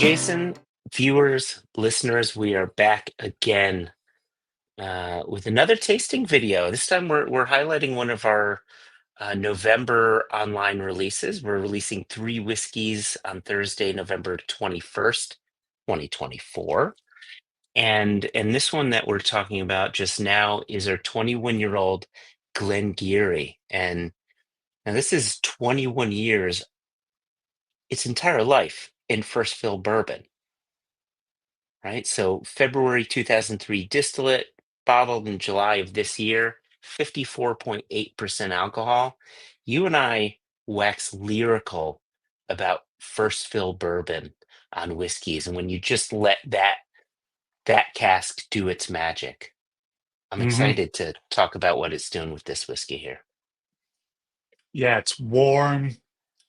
Jason, viewers, listeners, we are back again with another tasting video. This time we're highlighting one of our November online releases. We're releasing three whiskeys on Thursday, November 21st, 2024. And this one that we're talking about just now is our 21-year-old Glen Garioch. And now this is 21 years, its entire life in first fill bourbon. Right? So February 2003 distillate, bottled in July of this year, 54.8% alcohol. You and I wax lyrical about first fill bourbon on whiskeys, and when you just let that cask do its magic. I'm hmm excited to talk about what it's doing with this whiskey here. Yeah, it's warm,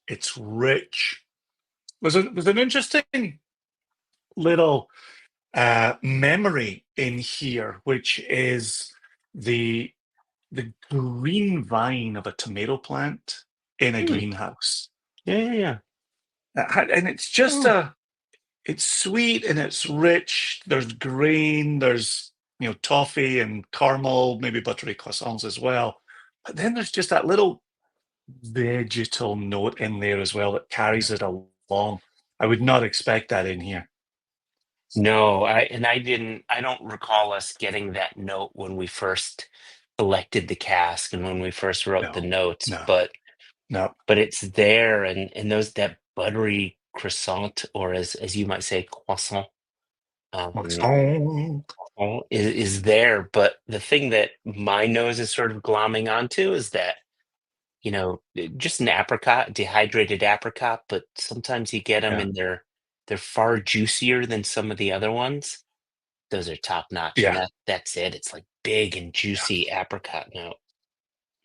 it's rich. There's an interesting little memory in here, which is the the green vine of a tomato plant in a Hmm. greenhouse. Yeah, yeah, yeah. And it's just Oh, it's sweet and it's rich. There's grain, there's toffee and caramel, maybe buttery croissants as well. But then there's just that little vegetal note in there as well that carries it along. I would not expect that in here. no, I don't recall us getting that note when we first selected the cask and when we first wrote the No, notes, no, no. but it's there, and those that buttery croissant, or as you might say, croissant, um, Oh, is there. But the thing that my nose is sort of glomming onto is that, just an apricot, dehydrated apricot, but sometimes you get them yeah, and they're far juicier than some of the other ones. Those are top notch, and yeah, that's it. It's like big and yeah. juicy apricot note.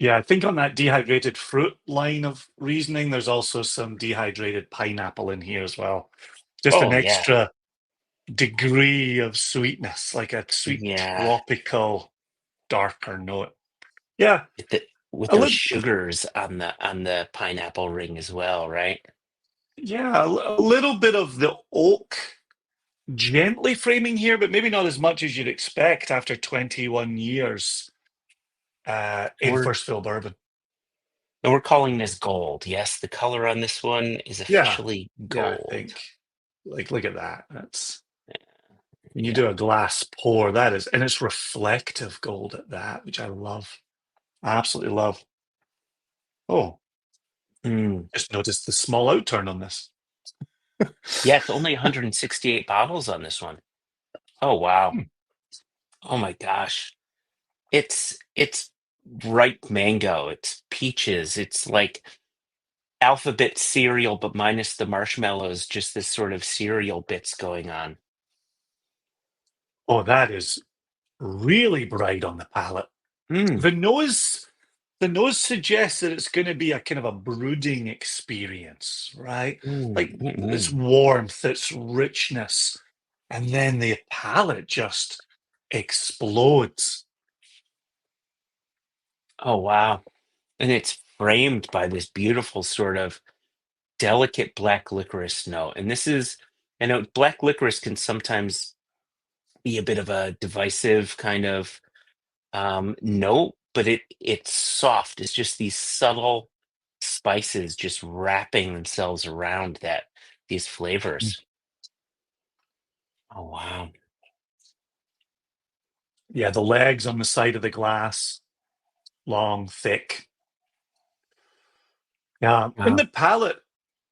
Yeah, I think on that dehydrated fruit line of reasoning, there's also some dehydrated pineapple in here as well. Just an Oh yeah, extra degree of sweetness, like a sweet yeah. tropical darker note. Yeah, With with a those little, sugars on the pineapple ring as well, right? yeah, a little bit of the oak gently framing here, but maybe not as much as you'd expect after 21 years And in first fill bourbon. we're calling this gold. Yes, the color on this one is Yeah, officially yeah, I gold. think. Like, look at that. That's when you Yeah. do a glass pour, that is, and it's reflective gold at that, which I love. I absolutely love. Oh, Mm. just noticed the small outturn on this. Yeah, it's only 168 bottles on this one. Oh wow. Hmm. Oh my gosh. It's ripe mango, it's peaches, it's like alphabet cereal, but minus the marshmallows, just this sort of cereal bits going on. Oh, that is really bright on the palate. Mm. The nose, the nose suggests that it's going to be a kind of a brooding experience, right? Mm, Like mm, its mm. warmth, its richness, and then the palate just explodes. Oh wow. And it's framed by this beautiful sort of delicate black licorice note. And this is, I know black licorice can sometimes be a bit of a divisive kind of note, but it's soft. It's just these subtle spices just wrapping themselves around these Mm. flavors. Oh wow. Yeah, the legs on the side of the glass, long, thick. Yeah, in Wow. the palate,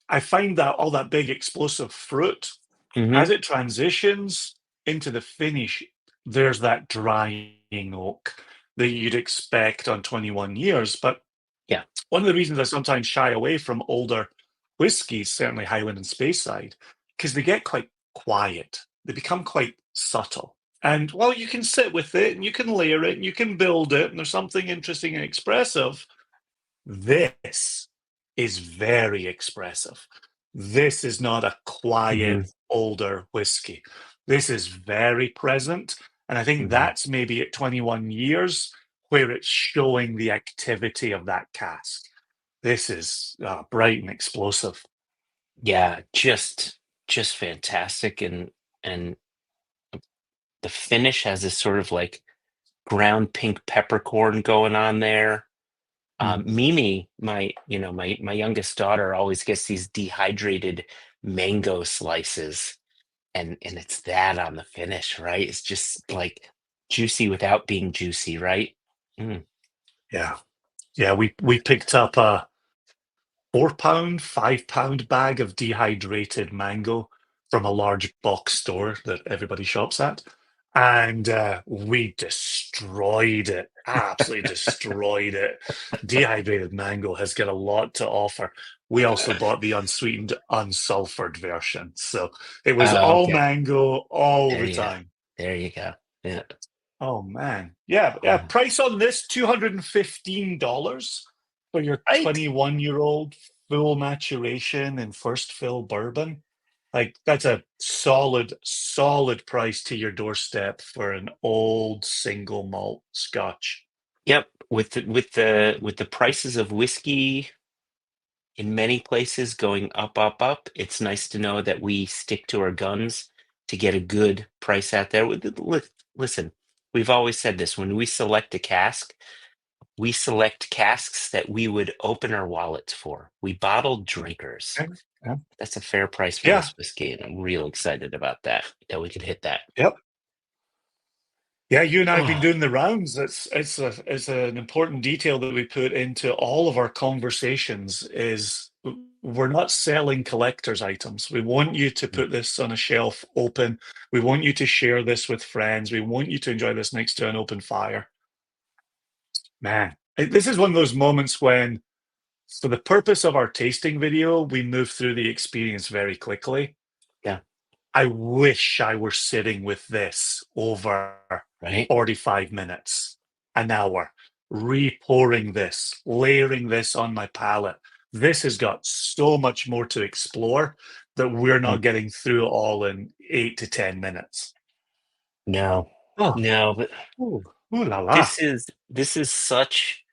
I find that all that big explosive fruit, Hmm. as it transitions into the finish, there's that drying oak that you'd expect on 21 years. But Yeah. one of the reasons I sometimes shy away from older whiskies, certainly Highland and Speyside, because they get quite quiet. They become quite subtle. And while you can sit with it and you can layer it and you can build it, and there's something interesting and expressive, this is very expressive. This is not a quiet, Hmm. older whiskey. This is very present. And I think Hmm. that's maybe at 21 years where it's showing the activity of that cask. This is bright and explosive. Yeah. just fantastic, and the finish has this sort of like ground pink peppercorn going on there. Mm. Mimi, my youngest daughter, always gets these dehydrated mango slices, and it's that on the finish, right? It's just like juicy without being juicy, right? Mm. Yeah. Yeah, we picked up a 4 pound, 5 pound bag of dehydrated mango from a large box store that everybody shops at. And we destroyed it, absolutely destroyed it. Dehydrated mango has got a lot to offer. We also bought the unsweetened, unsulfured version. So it was Oh, all okay. mango all There the you go. time. There you go. Yeah. Oh man. Yeah, yeah. Oh, Price on this $215 for your right. 21-year-old full maturation and first fill bourbon. Like that's a solid, solid price to your doorstep for an old single malt scotch. Yep. With the prices of whiskey in many places going up, up, up, it's nice to know that we stick to our guns to get a good price out there. Listen, we've always said this when we select a cask, we select casks that we would open our wallets for. We bottled drinkers. Yeah, yeah. That's a fair price for Yeah, this whiskey, and I'm real excited about that we could hit that. yep. Yeah, you and I have been Oh, doing the rounds. It's an important detail that we put into all of our conversations is we're not selling collector's items. We want you to put this on a shelf open. We want you to share this with friends. We want you to enjoy this next to an open fire. Man, this is one of those moments when, for the purpose of our tasting video, we move through the experience very quickly. yeah, I wish I were sitting with this over right. 45 minutes, an hour, re-pouring this, layering this on my palate. This has got so much more to explore that we're Mm. not getting through it all in 8 to 10 minutes. No, Oh, no, but ooh, ooh la la. this is such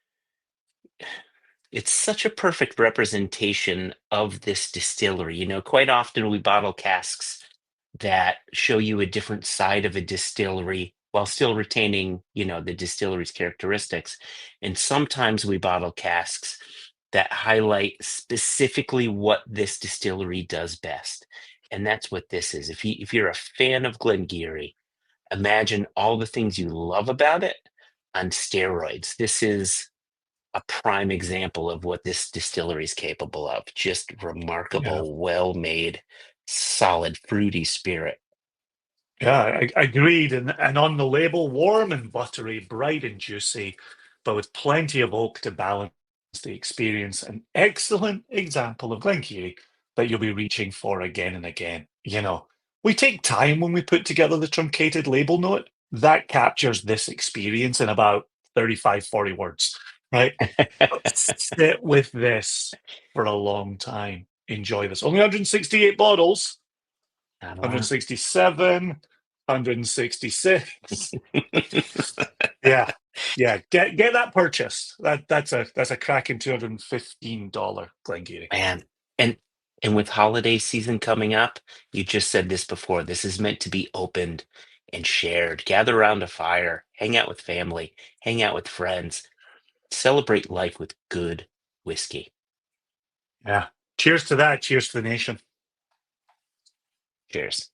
it's such a perfect representation of this distillery. Quite often we bottle casks that show you a different side of a distillery while still retaining, the distillery's characteristics. And sometimes we bottle casks that highlight specifically what this distillery does best. And that's what this is. If you're a fan of Glen Geary, imagine all the things you love about it on steroids. This is a prime example of what this distillery is capable of. Just Yeah. remarkable, well made, solid, fruity spirit. Yeah, I agreed. And on the label, warm and buttery, bright and juicy, but with plenty of oak to balance the experience. An excellent example of Glenkeely that you'll be reaching for again and again. We take time when we put together the truncated label note. That captures this experience in about 35, 40 words, right? But sit with this for a long time. Enjoy this. Only 168 bottles. Not a lot. 167, 166. Yeah. Yeah. Get that purchased. That's a cracking $215 Glengarry. Man, and with holiday season coming up, you just said this before. This is meant to be opened and shared. Gather around a fire, hang out with family, hang out with friends, celebrate life with good whiskey. Yeah. Cheers to that. Cheers to the nation. Cheers.